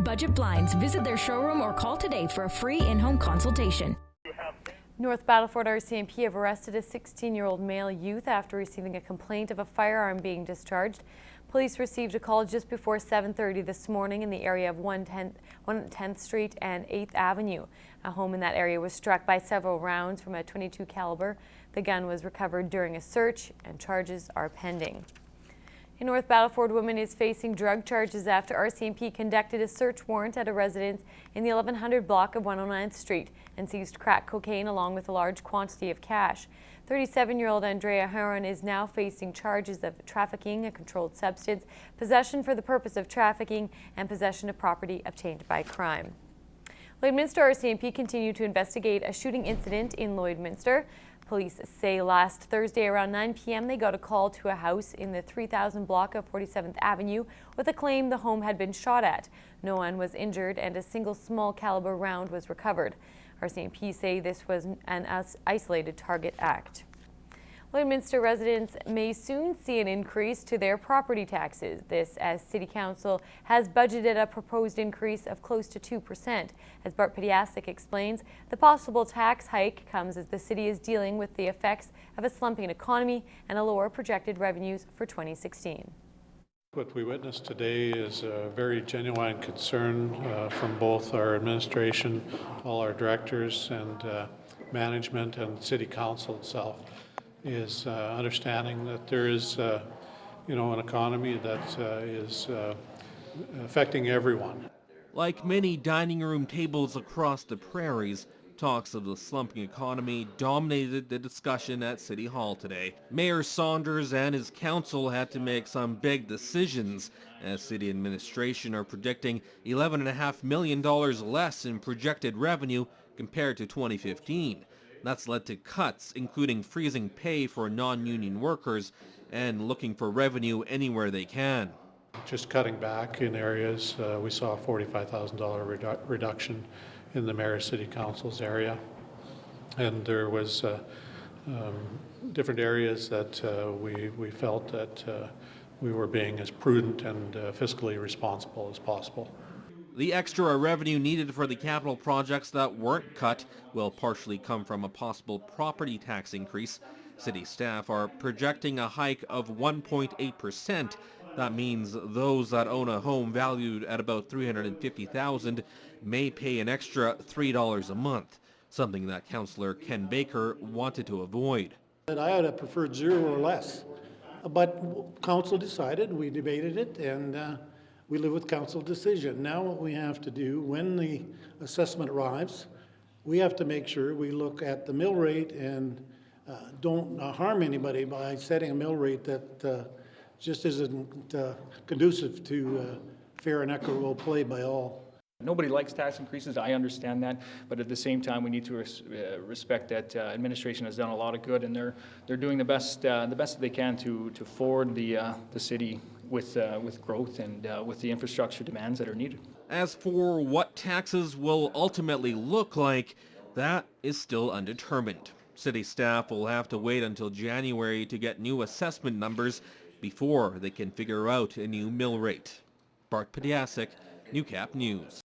Budget Blinds. Visit their showroom or call today for a free in-home consultation. North Battleford RCMP have arrested a 16-year-old male youth after receiving a complaint of a firearm being discharged. Police received a call just before 7:30 this morning in the area of 110th Street and 8th Avenue. A home in that area was struck by several rounds from a .22 caliber. The gun was recovered during a search and charges are pending. A North Battleford woman is facing drug charges after RCMP conducted a search warrant at a residence in the 1100 block of 109th Street and seized crack cocaine along with a large quantity of cash. 37-year-old Andrea Heron is now facing charges of trafficking a controlled substance, possession for the purpose of trafficking, and possession of property obtained by crime. Lloydminster RCMP continued to investigate a shooting incident in Lloydminster. Police say last Thursday around 9 p.m. they got a call to a house in the 3000 block of 47th Avenue with a claim the home had been shot at. No one was injured and a single small caliber round was recovered. RCMP say this was an isolated target act. Lloydminster residents may soon see an increase to their property taxes. This as City Council has budgeted a proposed increase of close to 2%. As Bart Pediasek explains, the possible tax hike comes as the city is dealing with the effects of a slumping economy and a lower projected revenues for 2016. What we witnessed today is a very genuine concern from both our administration, all our directors and management and City Council itself. Is understanding that there is, an economy that is affecting everyone. Like many dining room tables across the prairies, talks of the slumping economy dominated the discussion at City Hall today. Mayor Saunders and his council had to make some big decisions, as city administration are predicting $11.5 million less in projected revenue compared to 2015. That's led to cuts, including freezing pay for non-union workers and looking for revenue anywhere they can. Just cutting back in areas, we saw a $45,000 reduction in the Mayor City Council's area. And there was different areas that we felt that we were being as prudent and fiscally responsible as possible. The extra revenue needed for the capital projects that weren't cut will partially come from a possible property tax increase. City staff are projecting a hike of 1.8%. That means those that own a home valued at about $350,000 may pay an extra $3 a month, something that Councillor Ken Baker wanted to avoid. I would have preferred zero or less, but Council decided, we debated it, and we live with council decision. Now what we have to do when the assessment arrives, we have to make sure we look at the mill rate and don't harm anybody by setting a mill rate that just isn't conducive to fair and equitable play by all. Nobody likes tax increases, I understand that, but at the same time we need to respect that administration has done a lot of good, and they're doing the best that they can to forward the city with growth and with the infrastructure demands that are needed. As for what taxes will ultimately look like, that is still undetermined. City staff will have to wait until January to get new assessment numbers before they can figure out a new mill rate. Bart Pediasek, Newcap News.